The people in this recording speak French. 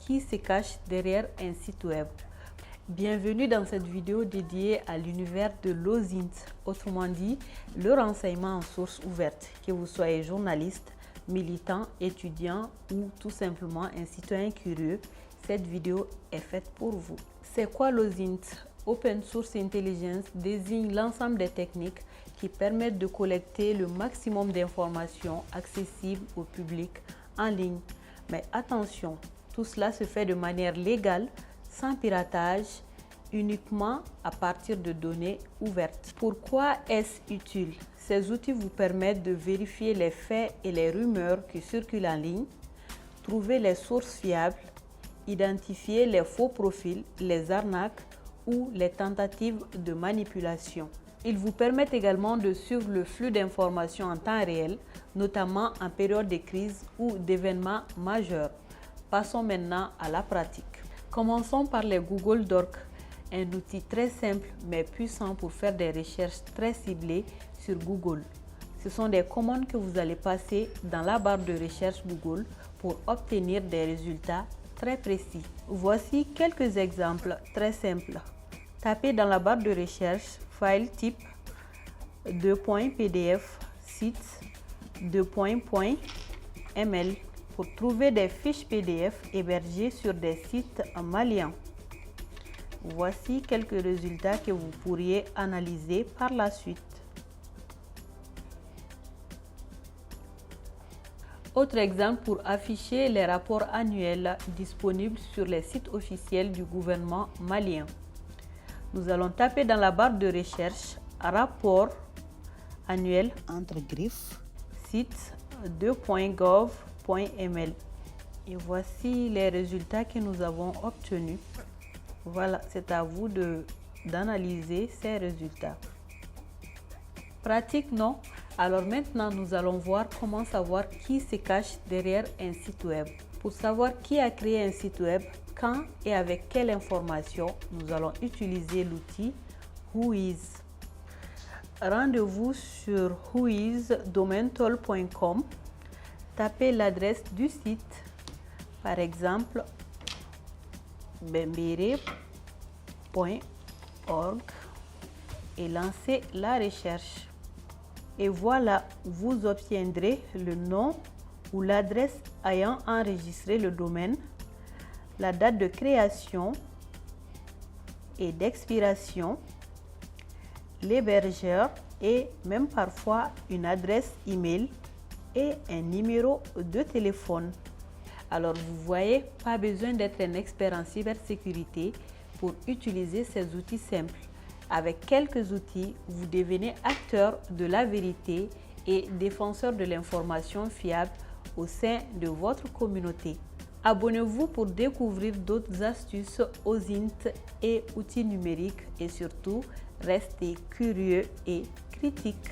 qui se cache derrière un site web. Bienvenue dans cette vidéo dédiée à l'univers de l'OSINT, autrement dit, le renseignement en source ouverte, que vous soyez journaliste, militant, étudiant ou tout simplement un citoyen curieux. Cette vidéo est faite pour vous. C'est quoi l'OSINT? Open Source Intelligence désigne l'ensemble des techniques qui permettent de collecter le maximum d'informations accessibles au public en ligne. Mais attention, tout cela se fait de manière légale, sans piratage, uniquement à partir de données ouvertes. Pourquoi est-ce utile? Ces outils vous permettent de vérifier les faits et les rumeurs qui circulent en ligne, trouver les sources fiables, identifier les faux profils, les arnaques ou les tentatives de manipulation. Ils vous permettent également de suivre le flux d'informations en temps réel, notamment en période de crise ou d'événements majeurs. Passons maintenant à la pratique. Commençons par les Google Docs, un outil très simple mais puissant pour faire des recherches très ciblées sur Google. Ce sont des commandes que vous allez passer dans la barre de recherche Google pour obtenir des résultats très précis. Voici quelques exemples très simples. Tapez dans la barre de recherche file type .pdf site .ml pour trouver des fiches PDF hébergées sur des sites maliens. Voici quelques résultats que vous pourriez analyser par la suite. Autre exemple pour afficher les rapports annuels disponibles sur les sites officiels du gouvernement malien. Nous allons taper dans la barre de recherche rapport annuel entre griffes site .gov.ml et voici les résultats que nous avons obtenus. Voilà, c'est à vous d'analyser ces résultats. Pratique, non? Alors maintenant, nous allons voir comment savoir qui se cache derrière un site web. Pour savoir qui a créé un site web, quand et avec quelle information, nous allons utiliser l'outil Whois. Rendez-vous sur whoisdomaintoll.com. Tapez l'adresse du site, par exemple bembere.org et lancez la recherche. Et voilà, vous obtiendrez le nom ou l'adresse ayant enregistré le domaine, la date de création et d'expiration, l'hébergeur et même parfois une adresse email et un numéro de téléphone. Alors vous voyez, pas besoin d'être un expert en cybersécurité pour utiliser ces outils simples. Avec quelques outils, vous devenez acteur de la vérité et défenseur de l'information fiable au sein de votre communauté. Abonnez-vous pour découvrir d'autres astuces, OSINT et outils numériques et surtout, restez curieux et critiques.